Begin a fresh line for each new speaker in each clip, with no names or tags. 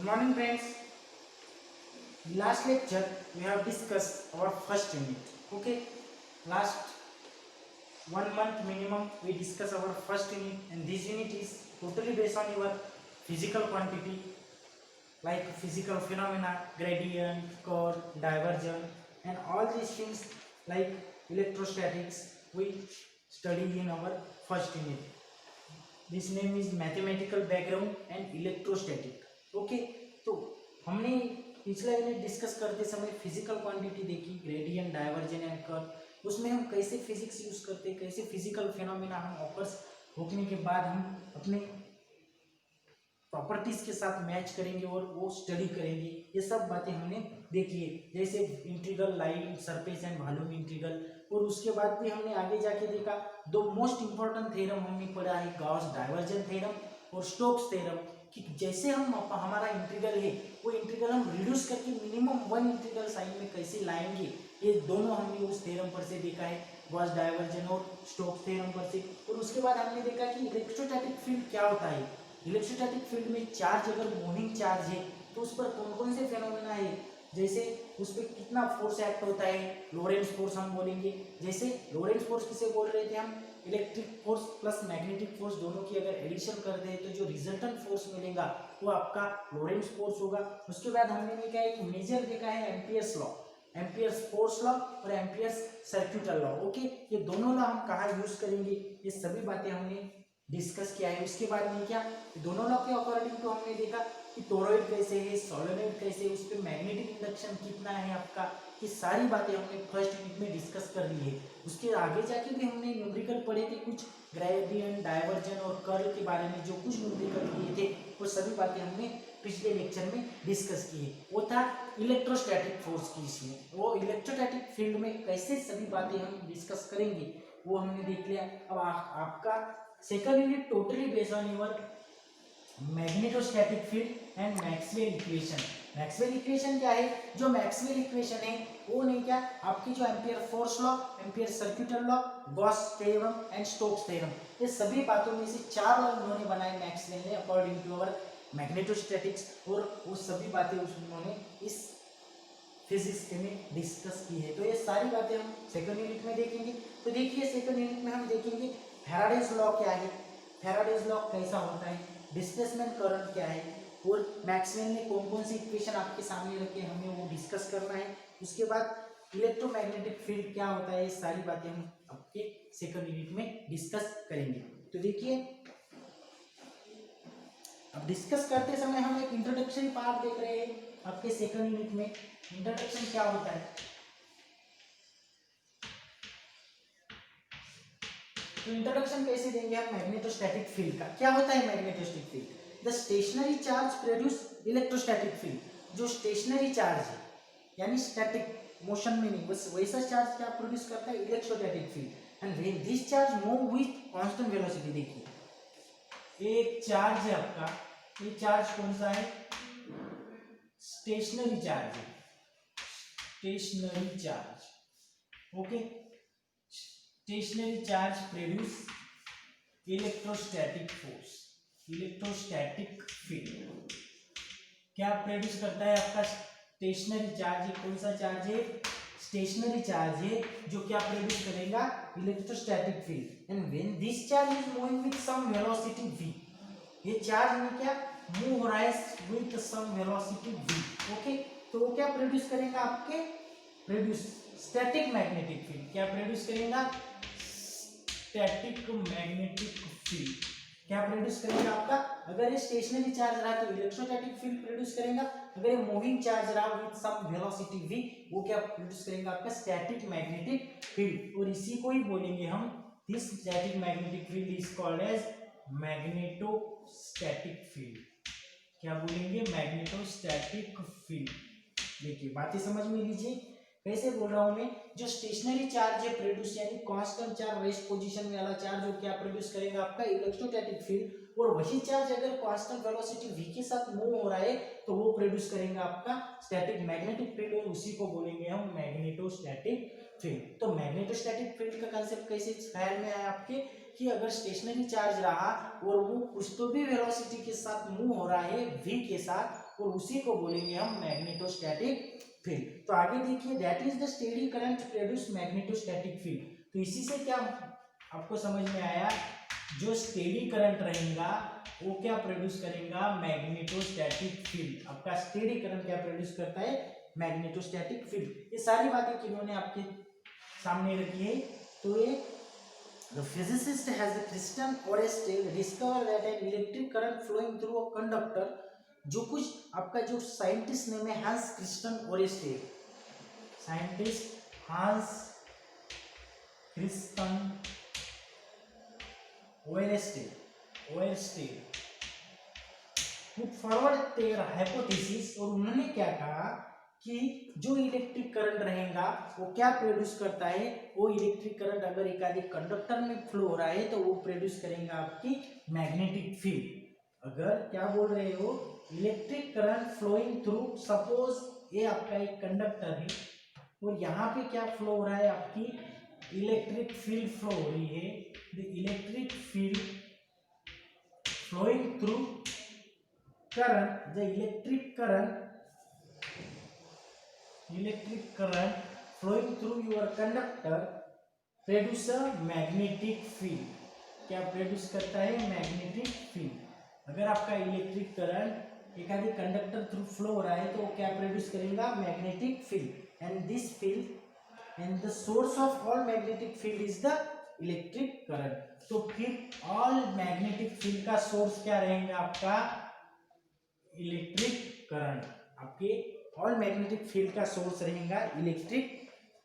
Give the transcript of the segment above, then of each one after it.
morning, friends. Last lecture we have discussed our first unit. Okay, last 1 month minimum we discuss our first unit, and this unit is totally based on your physical quantity like physical phenomena, gradient, curl, divergence, and all these things like electrostatics we study in our first unit. This name is mathematical background and electrostatic. Okay, तो हमने पिछला unit discuss करते समय physical quantity देखी, gradient, diversion and curve. उसमें हम कैसे physics use करते, कैसे फिजिकल फिनोमेना हम ऑकर्स होने के बाद हम अपने प्रॉपर्टीज के साथ मैच करेंगे और वो स्टडी करेंगे. ये सब बातें हमने देखी है, जैसे integral, line, surface and volume integral. और उसके बाद भी हमने आगे जाके देखा दो मोस्ट इंपॉर्टेंट थ्योरम हमने पढ़ा है, गॉस डाइवर्जन थ्योरम और स्टोक्स थ्योरम. कि जैसे हम हमारा इंटीग्रल है वो इंटीग्रल हम रिड्यूस करके मिनिमम वन इंटीग्रल साइन में कैसे लाएंगे, ये दोनों हमने उस थ्योरम पर से देखा है, गॉस डाइवर्जन और स्टोक्स थ्योरम पर से. और उसके बाद हमने देखा कि इलेक्ट्रोस्टैटिक फील्ड क्या होता है. इलेक्ट्रोस्टैटिक फील्ड में चार्ज अगर मूविंग चार्ज है तो उस पर कौन कौन से फेनोमेना है, जैसे उस पर कितना फोर्स एक्ट होता है, लोरेंट्ज फोर्स हम बोलेंगे. जैसे लोरेंट्ज फोर्स किसे बोल रहे थे हम, electric force plus magnetic force दोनों की अगर एडिशन कर दे तो जो रिजल्टेंट फोर्स मिलेगा वो आपका लोरेंट्ज फोर्स होगा. उसके बाद हमने देखा एक मेजर देखा है Ampere's law, amperes force law और एम्पियर्स सर्क्यूटल लॉ. ओके, ये दोनों लॉ हम कहाँ यूज करेंगे, ये सभी बातें हमने डिस्कस किया है. उसके बाद में क्या, दोनों लॉ के अकॉर्डिंग तो हमने देखा कि टोरॉइड कैसे है, सोलेनॉइड कैसे है, उस पर मैग्नेटिक इंडक्शन कितना है आपका, ये सारी बातें हमने फर्स्ट यूनिट में डिस्कस कर ली है. उसके आगे जाके भी हमने न्यूमेरिकल पढ़े थे, कुछ ग्रेडियंट, डाइवर्जन और कर्ल के बारे में जो कुछ न्यूमेरिकल किए थे वो सभी बातें हमने पिछले लेक्चर में डिस्कस की है. वो था इलेक्ट्रोस्टैटिक फोर्स की. इसमें वो इलेक्ट्रोस्टैटिक फील्ड में कैसे सभी बातें हम डिस्कस करेंगे वो हमने देख लिया. अब आपका second unit totally based on your magnetostatic field and Maxwell equation. Maxwell equation क्या है, जो मैक्सवेल इक्वेशन है वो नहीं क्या, आपकी जो ampere force law, ampere सर्क्यूटल law, Gauss theorem and Stokes theorem, ये सभी बातों में से चार लॉ उन्होंने बनाए मैक्सवेल ने अकॉर्डिंग टू अवर मैग्नेटोस्टैटिक्स. और वो सभी बातें उन्होंने इस फिजिक्स के में डिस्कस की है. तो ये सारी बातें हम सेकंड यूनिट में देखेंगे. तो देखिए सेकंड यूनिट में हम देखेंगे फैराडेज लॉ क्या है, फैराडेज लॉ कैसा होता है, डिस्प्लेसमेंट करंट क्या है, और मैक्सवेल ने कौन कौन सी इक्वेशन आपके सामने रखे हमें वो डिस्कस करना है. उसके बाद इलेक्ट्रोमैग्नेटिक फील्ड क्या होता है, ये सारी बातें हम आपके सेकंड यूनिट में डिस्कस करेंगे. तो देखिए अब डिस्कस करते समय हम एक इंट्रोडक्टरी पार्ट देख रहे हैं आपके सेकंड यूनिट में. इंट्रोडक्शन क्या होता है, तो इंट्रोडक्शन कैसे देंगे हम मैग्नेटोस्टैटिक फील्ड का. क्या होता है magnetostatic field, the stationary charge produce electrostatic field. जो स्टेशनरी चार्ज है यानी स्टैटिक मोशन में नहीं, बस वैसा चार्ज क्या प्रोड्यूस करता है, electrostatic field. And when this charge move with constant velocity. देखिए एक चार्ज है आपका, ये चार्ज कौन सा है, स्टेशनरी चार्ज है, stationary charge. Okay, stationary charge produce electrostatic force, electrostatic field. क्या प्रोड्यूस करता है आपका स्टेशनरी चार्ज, कौन सा चार्ज है, स्टेशनरी चार्ज है जो क्या प्रोड्यूस करेगा, electrostatic field. And when this charge is moving with some velocity v, ये चार्ज में क्या मूव हो रहा है with some velocity v. Okay, तो वो क्या प्रोड्यूस करेगा, आपके प्रोड्यूस स्टैटिक मैग्नेटिक फील्ड. क्या प्रोड्यूस करेगा, स्टैटिक मैग्नेटिक फील्ड. क्या प्रोड्यूस करेगा आपका, अगर ये स्टेशनरी चार्ज रहा तो इलेक्ट्रोस्टैटिक फील्ड प्रोड्यूस करेगा, अगर ये मूविंग चार्ज रहा विद सम वेलोसिटी v वो क्या प्रोड्यूस करेगा, आपका स्टैटिक मैग्नेटिक फील्ड. और इसी को ही बोलेंगे हम, this static magnetic field is called as magnetostatic field. क्या बोलेंगे, मैग्नेटोस्टैटिक फील्ड. देखिए बातें समझ में लीजिए कैसे बोल रहा हूं मैं. जो स्टेशनरी चार्ज है प्रोड्यूस यानी कांस्टेंट चार्ज, रेस्ट पोजीशन में वाला चार्ज जो क्या प्रोड्यूस करेगा, आपका इलेक्ट्रोस्टैटिक फील्ड. और वही चार्ज अगर कांस्टेंट वेलोसिटी v के साथ मूव हो रहा है तो वो प्रोड्यूस करेगा आपका स्टैटिक मैग्नेटिक फील्ड, और उसी को बोलेंगे हम मैग्नेटोस्टैटिक फील्ड. तो मैग्नेटोस्टैटिक फील्ड का कांसेप्ट कैसे ख्याल में आया आपके, कि अगर स्टेशनरी चार्ज रहा और वो कुछ तो भी वेलोसिटी के साथ मूव हो रहा है v के साथ, और उसी को बोलेंगे हम मैग्नेटोस्टैटिक फील्ड। तो आगे देखिए, that is the steady current produce magnetostatic field. तो इसी से क्या आपको समझ में आया, जो स्टेडी करंट रहेगा वो क्या प्रोड्यूस करेगा, मैग्नेटोस्टैटिक फील्ड। आपका स्टेडी करंट क्या प्रोड्यूस करता है, मैग्नेटोस्टैटिक फील्ड। ये सारी बातें किन्होंने आपके सामने रखी है। तो ये the physicist has the Christian Orestel discovered that an electric current flowing through a conductor, जो कुछ आपका जो साइंटिस्ट नेम है Hans Christian Oersted, scientist Hans Christian Oersted put forward their hypothesis, और उन्होंने क्या कहा कि जो इलेक्ट्रिक करंट रहेगा वो क्या प्रोड्यूस करता है, वो इलेक्ट्रिक करंट अगर एक आधे कंडक्टर में फ्लो हो रहा है तो वो प्रोड्यूस करेगा आपकी मैग्नेटिक फील्ड। अगर क्या बोल रहे हो, electric current flowing through, suppose ये आपका एक कंडक्टर है और यहाँ पे क्या फ्लो हो रहा है, आपकी इलेक्ट्रिक फील्ड फ्लो हो रही है। The electric field flowing through current, the electric current flowing through your conductor produce a magnetic field। क्या प्रोड्यूस करता है, मैग्नेटिक फील्ड। अगर आपका इलेक्ट्रिक करंट एक आधे कंडक्टर थ्रू फ्लो हो रहा है तो वो क्या प्रोड्यूस करेगा, magnetic field. And this field and the source of all magnetic field is the electric current. तो फिर ऑल मैग्नेटिक फील्ड का सोर्स क्या रहेगा, आपका इलेक्ट्रिक करंट। आपके ऑल मैग्नेटिक फील्ड का सोर्स रहेगा इलेक्ट्रिक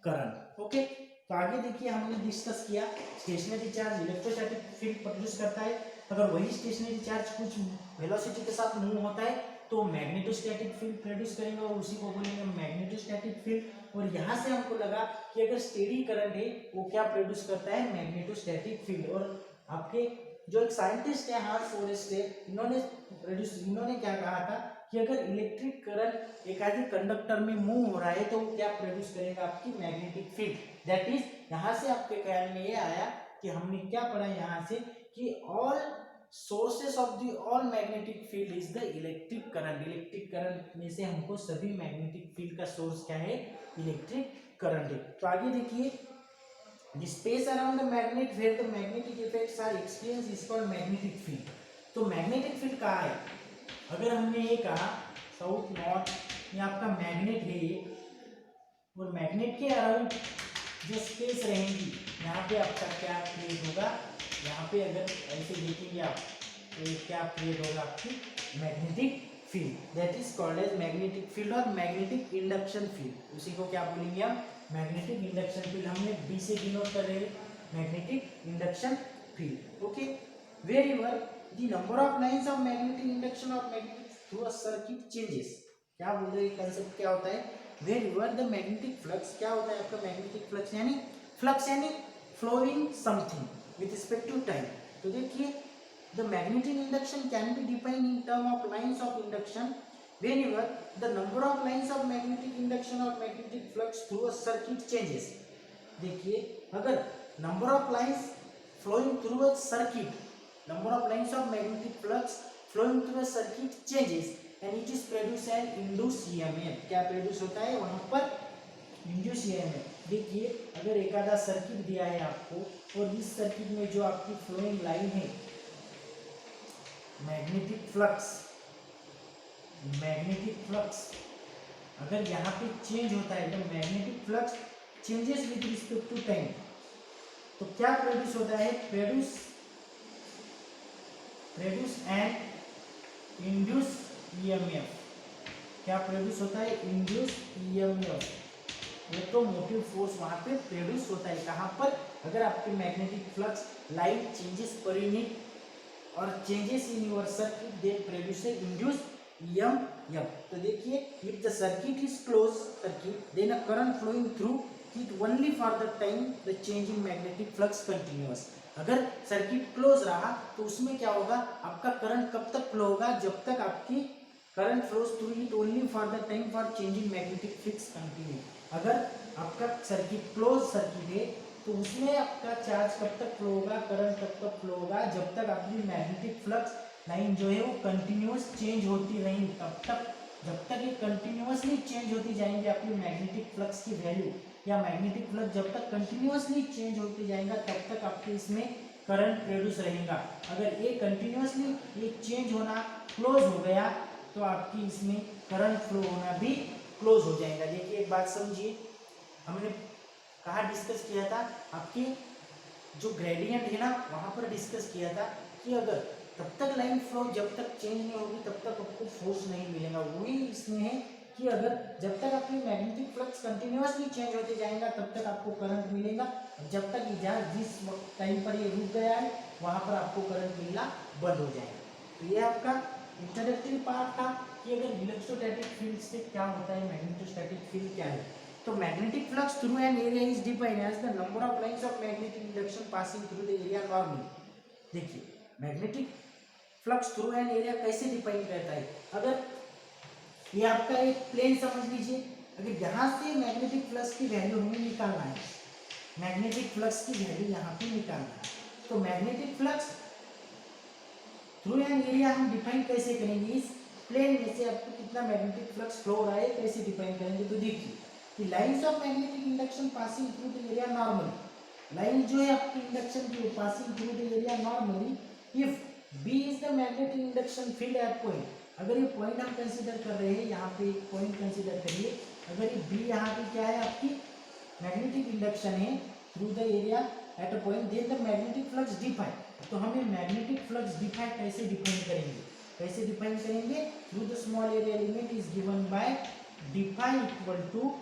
करंट। ओके, तो आगे देखिए हमने डिस्कस किया stationary charge electrostatic field produce करता है। अगर वही स्टेशनरी चार्ज कुछ वेलोसिटी के साथ मूव होता है तो मैग्नेटोस्टैटिक फील्ड प्रोड्यूस करेंगे और उसी को बोलेंगे मैग्नेटोस्टैटिक फील्ड। और यहाँ से हमको लगा कि अगर स्टेडी करंट है वो क्या प्रोड्यूस करता है, मैग्नेटोस्टैटिक फील्ड। और आपके जो एक साइंटिस्ट है हांस ओरेस्टेल, इन्होंने क्या कहा था कि अगर इलेक्ट्रिक करंट एक आधे कंडक्टर में मूव हो रहा है तो वो क्या प्रोड्यूस करेगा, आपकी मैग्नेटिक फील्ड। दैट इज, यहाँ से आपके ख्याल में ये आया कि हमने क्या पढ़ा यहाँ से कि all sources of the all magnetic field is the electric current. Electric current में से हमको सभी मैग्नेटिक फील्ड का सोर्स क्या है, इलेक्ट्रिक करंट है। तो आगे देखिए, the space around the magnet where the magnetic effects are experienced is called magnetic field. तो मैग्नेटिक फील्ड कहाँ है, अगर हमने ये कहा साउथ नॉर्थ, ये आपका मैग्नेट है ये, और मैग्नेट के अराउंड जो स्पेस रहेंगी यहाँ पे आपका क्या क्रिएट होगा, यहाँ पे अगर ऐसे देखेंगे आप तो क्या क्रिएट होगा, आपकी magnetic field. That is called as magnetic field और मैग्नेटिक इंडक्शन फील्ड। उसी को क्या बोलेंगे हम, मैग्नेटिक इंडक्शन फील्ड। हमने बी से डिनोट कर रहे हैं magnetic induction field. Okay, wherever the number of lines of magnetic induction of magnet through a circuit changes। क्या बोल रहे हैं, कंसेप्ट क्या होता है, wherever the magnetic flux, क्या होता है आपका मैग्नेटिक फ्लक्स, यानी फ्लक्स यानी flowing something with respect to time। तो देखिए, the magnetic induction can be defined in term of lines of induction whenever the number of lines of magnetic induction or magnetic flux through a circuit changes। देखिए, अगर number of lines flowing through a circuit, number of lines of magnetic flux flowing through a circuit changes and it is produce an induced EMF। क्या produce होता है वहां पर, induce EMF। देखिए, अगर एक आधा सर्किट दिया है आपको और इस सर्किट में जो आपकी फ्लोइंग लाइन है मैग्नेटिक फ्लक्स अगर यहाँ पे चेंज होता है तो magnetic flux changes with respect to time, तो क्या प्रोड्यूस होता है, प्रोड्यूस एंड इंड्यूस EMF। क्या प्रोड्यूस होता है, इंड्यूस EMF, इलेक्ट्रोमोटिव फोर्स वहां पे प्रोड्यूस होता है। कहां पर, अगर आपके magnetic flux line changes per unit और changes in your circuit they produce induce EMF। तो देखिए, if the circuit is close circuit then a current flowing through it only for the time the change in magnetic flux continuous. अगर circuit close रहा तो उसमें क्या होगा, आपका current कब तक फ्लो होगा, जब तक आपकी current flows through it only for the time for changing magnetic flux continue. अगर आपका सर्किट क्लोज सर्किट है तो उसमें आपका चार्ज कब तक फ्लो होगा, करंट कब तक फ्लो होगा, जब तक आपकी मैग्नेटिक फ्लक्स लाइन जो है वो कंटिन्यूअस चेंज होती रही तब तक जब तक ये कंटिन्यूअसली चेंज होती जाएंगे आपकी मैग्नेटिक फ्लक्स की वैल्यू, या मैग्नेटिक फ्लक्स जब तक कंटिन्यूअसली चेंज होते जाएगा तब तक आपके इसमें करंट प्रोड्यूस रहेगा। अगर ये कंटिन्यूअसली ये चेंज होना क्लोज हो गया तो आपकी इसमें करंट फ्लो होना भी क्लोज हो जाएगा। देखिए एक बात समझिए, हमने कहाँ डिस्कस किया था, आपकी जो ग्रेडियंट है ना वहाँ पर डिस्कस किया था कि अगर तब तक लाइन फ्लो जब तक चेंज नहीं होगी तब तक आपको फोर्स नहीं मिलेगा। वही इसमें है कि अगर जब तक आपकी मैग्नेटिक फ्लक्स कंटिन्यूअसली चेंज होते जाएगा तब तक आपको करंट मिलेगा, जब तक जिस टाइम पर ये रुक गया है वहाँ पर आपको करंट मिलना बंद हो जाएगा। तो ये आपका इंट्रोडक्टरी पार्ट था कि अगर इलेक्ट्रोस्टैटिक फील्ड से क्या होता है, मैग्नेटोस्टैटिक फील्ड क्या है। तो magnetic flux through an area is defined as the number of lines of magnetic induction passing through the area normally. देखिए magnetic flux through an area कैसे डिफाइन रहता है, अगर ये आपका एक प्लेन समझ लीजिए, अगर यहाँ से मैग्नेटिक फ्लक्स की वैल्यू हमें निकालना है, मैग्नेटिक फ्लक्स की वैल्यू यहाँ पे निकालना है, तो magnetic flux through an area हम डिफाइन कैसे करेंगे, इस प्लेन में से आपको कितना मैग्नेटिक फ्लक्स फ्लो हो रहा है कैसे डिफाइन करेंगे। तो देखिए कि lines of magnetic induction passing through the area normally, line जो है आपकी इंडक्शन की passing through the area normally if B is the magnetic induction field at point. अगर ये पॉइंट हम कंसीडर कर रहे हैं, यहाँ पे एक पॉइंट कंसीडर करिए, अगर ये बी यहाँ पे क्या है आपकी मैग्नेटिक इंडक्शन है through the area at a point, then the magnetic flux define. तो हमें मैग्नेटिक फ्लक्स डिफाइन कैसे डिफाइन करेंगे, कैसे डिफाइन करेंगे, through the small area element is given by define equal to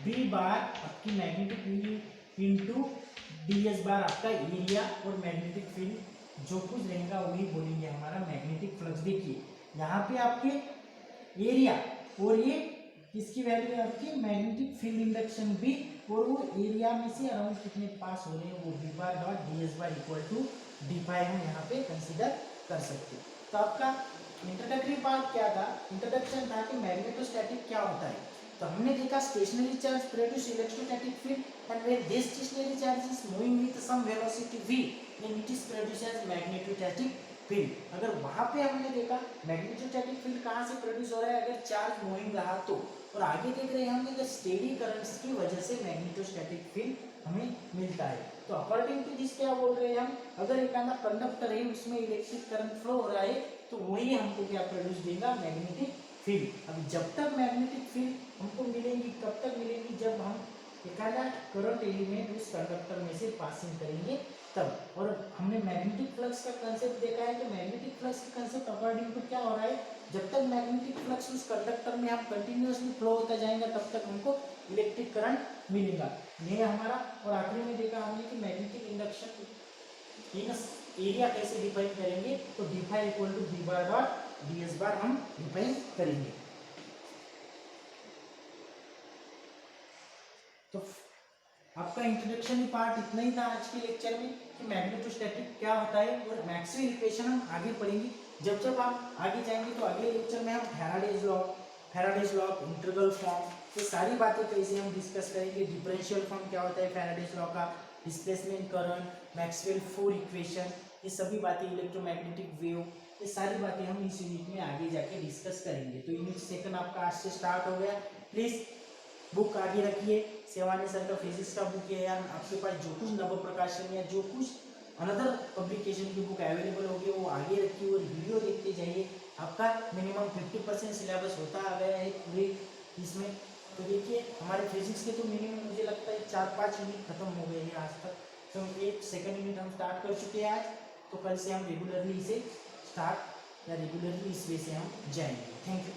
B bar आपकी magnetic field into D S bar आपका area और magnetic field जो कुछ रहेगा वही बोलेंगे हमारा मैग्नेटिक फ्लक्स। देखिए यहाँ पे आपके एरिया और ये किसकी वैल्यू है आपकी मैग्नेटिक फील्ड इंडक्शन बी, और वो एरिया में से अराउंड कितने पास हो रहे हैं वो B bar dot D S bar equal to d five हम यहाँ पे कंसीडर कर सकते हैं। तो आपका इंट्रोडक्टरी पार्ट क्या था, इंट्रोडक्शन था कि मैग्नेटोस्टैटिक क्या होता है। तो हमने देखा stationary charge produce electrostatic field and when this stationary charge is moving with some velocity v then it is produced as magnetostatic field. अगर वहां पे हमने देखा मैग्नेटोस्टैटिक फील्ड कहाँ से प्रोड्यूस हो रहा है, अगर चार्ज मूविंग रहा तो, और आगे देख रहे हैं हमने द स्टेडी करंट्स की वजह से मैग्नेटोस्टैटिक फील्ड हमें मिलता है। तो अकॉर्डिंग टू दिस क्या बोल रहे हैं हम, अगर एक आधा कंडक्टर है उसमें इलेक्ट्रिक करंट फ्लो हो रहा है तो वही हमको क्या प्रोड्यूस देगा मैग्नेटिक फील्ड। अब जब तक मैग्नेटिक फील्ड हमको मिलेंगी कब तक मिलेंगी, जब हम एक आधा करंट एलिमेंट उस कंडक्टर में से पासिंग करेंगे तब। और हमने मैग्नेटिक फ्लक्स का कंसेप्ट देखा है कि मैग्नेटिक फ्लक्स का कंसेप्ट अकॉर्डिंग टू क्या हो रहा है, जब तक मैग्नेटिक फ्लक्स उस कंडक्टर में हम कंटिन्यूअसली फ्लो होता जाएगा तब तक हमको इलेक्ट्रिक करंट मिलेगा, ये हमारा। और आखिरी में देखा हमने कि मैग्नेटिक इंडक्शन इन एरिया कैसे डिफाइन करेंगे, तो D five equal to B bar dot D S bar हम डिफाइन करेंगे। तो आपका इंट्रोडक्शन पार्ट इतना ही था आज के लेक्चर में कि मैग्नेटोस्टैटिक क्या होता है, और मैक्सवेल इक्वेशन हम आगे पढ़ेंगे। जब आप आगे जाएंगे तो अगले लेक्चर में हम फैराडेज लॉ, इंटीग्रल फॉर्म, ये सारी बातें कैसे हम डिस्कस करेंगे। डिफरेंशियल फॉर्म क्या होता है फैराडेज लॉ का, displacement current, Maxwell four equation, ये सभी बातें, इलेक्ट्रोमैग्नेटिक वेव, ये सारी बातें हम इस यूनिट में आगे जाके डिस्कस करेंगे। तो यूनिट सेकंड आपका आज से स्टार्ट हो गया। प्लीज़ बुक आगे रखिए, सेवानी सर का फिजिक्स का बुक है, या आपके पास जो कुछ नव प्रकाशन या जो कुछ अनदर पब्लिकेशन की बुक अवेलेबल होगी वो आगे रखिए, और वीडियो देखते जाइए। आपका मिनिमम 50% सिलेबस होता आ गया है पूरे इसमें। तो देखिए हमारे फिजिक्स के तो मिनिमम मुझे लगता है 4-5 यूनिट खत्म हो गए हैं आज तक, तो एक सेकंड यूनिट हम स्टार्ट कर चुके हैं आज। तो कल से हम रेगुलरली इसे स्टार्ट या रेगुलरली इस वे से हम जाएंगे। Thank you.